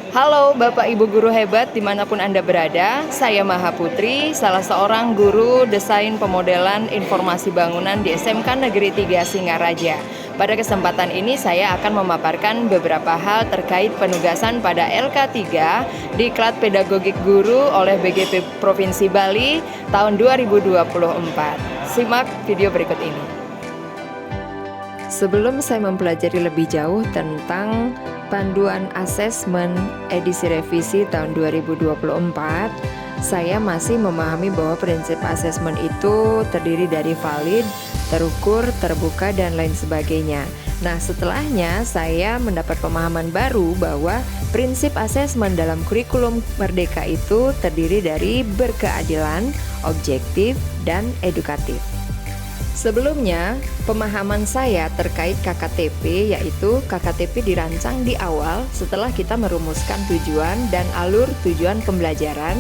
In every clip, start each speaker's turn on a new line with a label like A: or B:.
A: Halo Bapak Ibu guru hebat dimanapun Anda berada, saya Maha Putri, salah seorang guru desain pemodelan informasi bangunan di SMK Negeri 3 Singaraja. Pada kesempatan ini saya akan memaparkan beberapa hal terkait penugasan pada LK3 Diklat Pedagogik Guru oleh BGP Provinsi Bali tahun 2024. Simak video berikut ini. Sebelum saya mempelajari lebih jauh tentang Panduan Asesmen edisi revisi tahun 2024, saya masih memahami bahwa prinsip asesmen itu terdiri dari valid, terukur, terbuka, dan lain sebagainya. Nah, setelahnya saya mendapat pemahaman baru bahwa prinsip asesmen dalam kurikulum Merdeka itu terdiri dari berkeadilan, objektif, dan edukatif. Sebelumnya, pemahaman saya terkait KKTP yaitu KKTP dirancang di awal setelah kita merumuskan tujuan dan alur tujuan pembelajaran.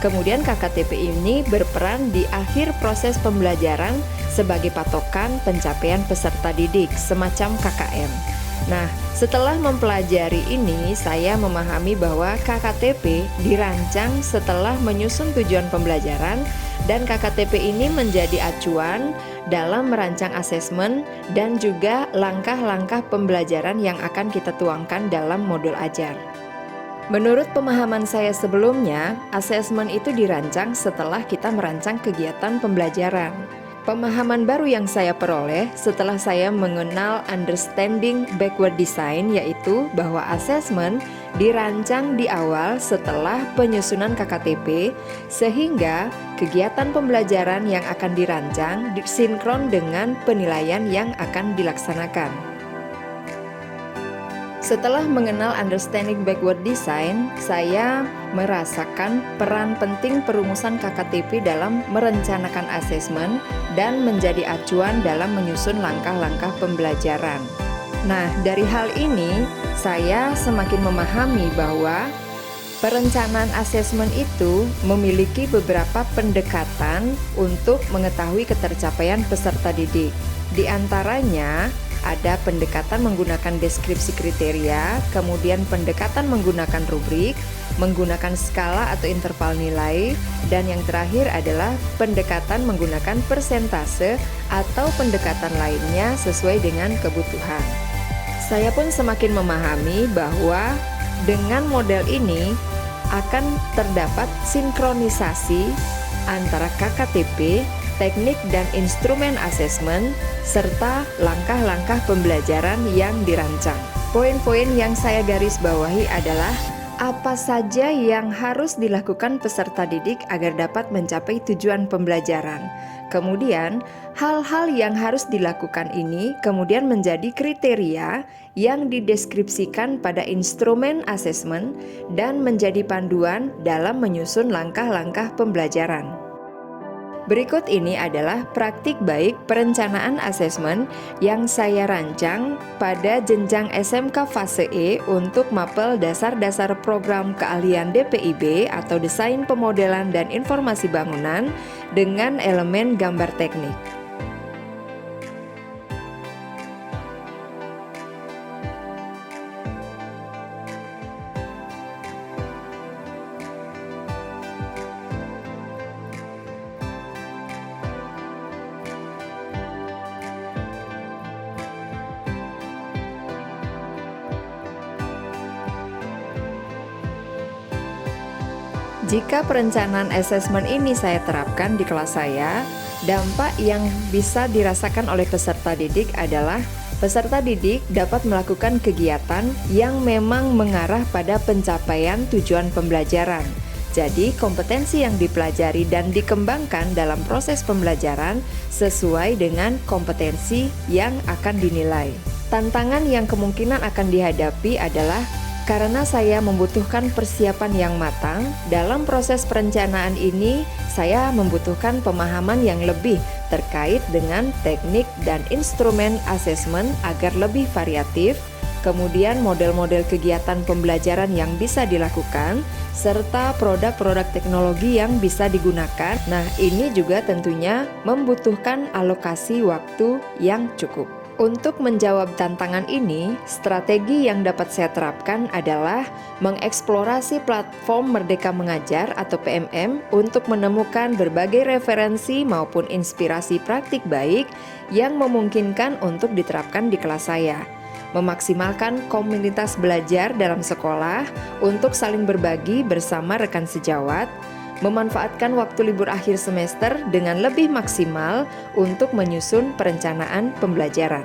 A: Kemudian KKTP ini berperan di akhir proses pembelajaran sebagai patokan pencapaian peserta didik, semacam KKM. Nah, setelah mempelajari ini, saya memahami bahwa KKTP dirancang setelah menyusun tujuan pembelajaran dan KKTP ini menjadi acuan dalam merancang asesmen dan juga langkah-langkah pembelajaran yang akan kita tuangkan dalam modul ajar. Menurut pemahaman saya sebelumnya, asesmen itu dirancang setelah kita merancang kegiatan pembelajaran. Pemahaman baru yang saya peroleh setelah saya mengenal understanding backward design yaitu bahwa asesmen dirancang di awal setelah penyusunan KKTP sehingga kegiatan pembelajaran yang akan dirancang sinkron dengan penilaian yang akan dilaksanakan. Setelah mengenal understanding backward design, saya merasakan peran penting perumusan KKTP dalam merencanakan asesmen dan menjadi acuan dalam menyusun langkah-langkah pembelajaran. Nah, dari hal ini, saya semakin memahami bahwa perencanaan asesmen itu memiliki beberapa pendekatan untuk mengetahui ketercapaian peserta didik. Di antaranya, ada pendekatan menggunakan deskripsi kriteria, kemudian pendekatan menggunakan rubrik, menggunakan skala atau interval nilai, dan yang terakhir adalah pendekatan menggunakan persentase atau pendekatan lainnya sesuai dengan kebutuhan. Saya pun semakin memahami bahwa dengan model ini akan terdapat sinkronisasi antara KKTP, teknik dan instrumen asesmen, serta langkah-langkah pembelajaran yang dirancang. Poin-poin yang saya garis bawahi adalah apa saja yang harus dilakukan peserta didik agar dapat mencapai tujuan pembelajaran. Kemudian, hal-hal yang harus dilakukan ini kemudian menjadi kriteria yang dideskripsikan pada instrumen asesmen dan menjadi panduan dalam menyusun langkah-langkah pembelajaran. Berikut ini adalah praktik baik perencanaan asesmen yang saya rancang pada jenjang SMK fase E untuk mapel dasar-dasar program keahlian DPIB atau Desain Pemodelan dan Informasi Bangunan dengan elemen gambar teknik. Jika perencanaan asesmen ini saya terapkan di kelas saya, dampak yang bisa dirasakan oleh peserta didik adalah peserta didik dapat melakukan kegiatan yang memang mengarah pada pencapaian tujuan pembelajaran. Jadi, kompetensi yang dipelajari dan dikembangkan dalam proses pembelajaran sesuai dengan kompetensi yang akan dinilai. Tantangan yang kemungkinan akan dihadapi adalah karena saya membutuhkan persiapan yang matang, dalam proses perencanaan ini saya membutuhkan pemahaman yang lebih terkait dengan teknik dan instrumen asesmen agar lebih variatif, kemudian model-model kegiatan pembelajaran yang bisa dilakukan, serta produk-produk teknologi yang bisa digunakan. Nah, ini juga tentunya membutuhkan alokasi waktu yang cukup. Untuk menjawab tantangan ini, strategi yang dapat saya terapkan adalah mengeksplorasi platform Merdeka Mengajar atau PMM untuk menemukan berbagai referensi maupun inspirasi praktik baik yang memungkinkan untuk diterapkan di kelas saya. Memaksimalkan komunitas belajar dalam sekolah untuk saling berbagi bersama rekan sejawat, memanfaatkan waktu libur akhir semester dengan lebih maksimal untuk menyusun perencanaan pembelajaran.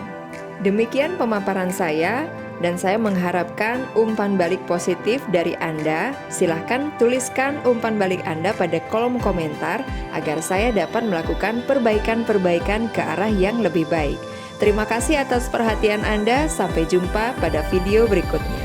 A: Demikian pemaparan saya, dan saya mengharapkan umpan balik positif dari Anda. Silahkan tuliskan umpan balik Anda pada kolom komentar agar saya dapat melakukan perbaikan-perbaikan ke arah yang lebih baik. Terima kasih atas perhatian Anda, sampai jumpa pada video berikutnya.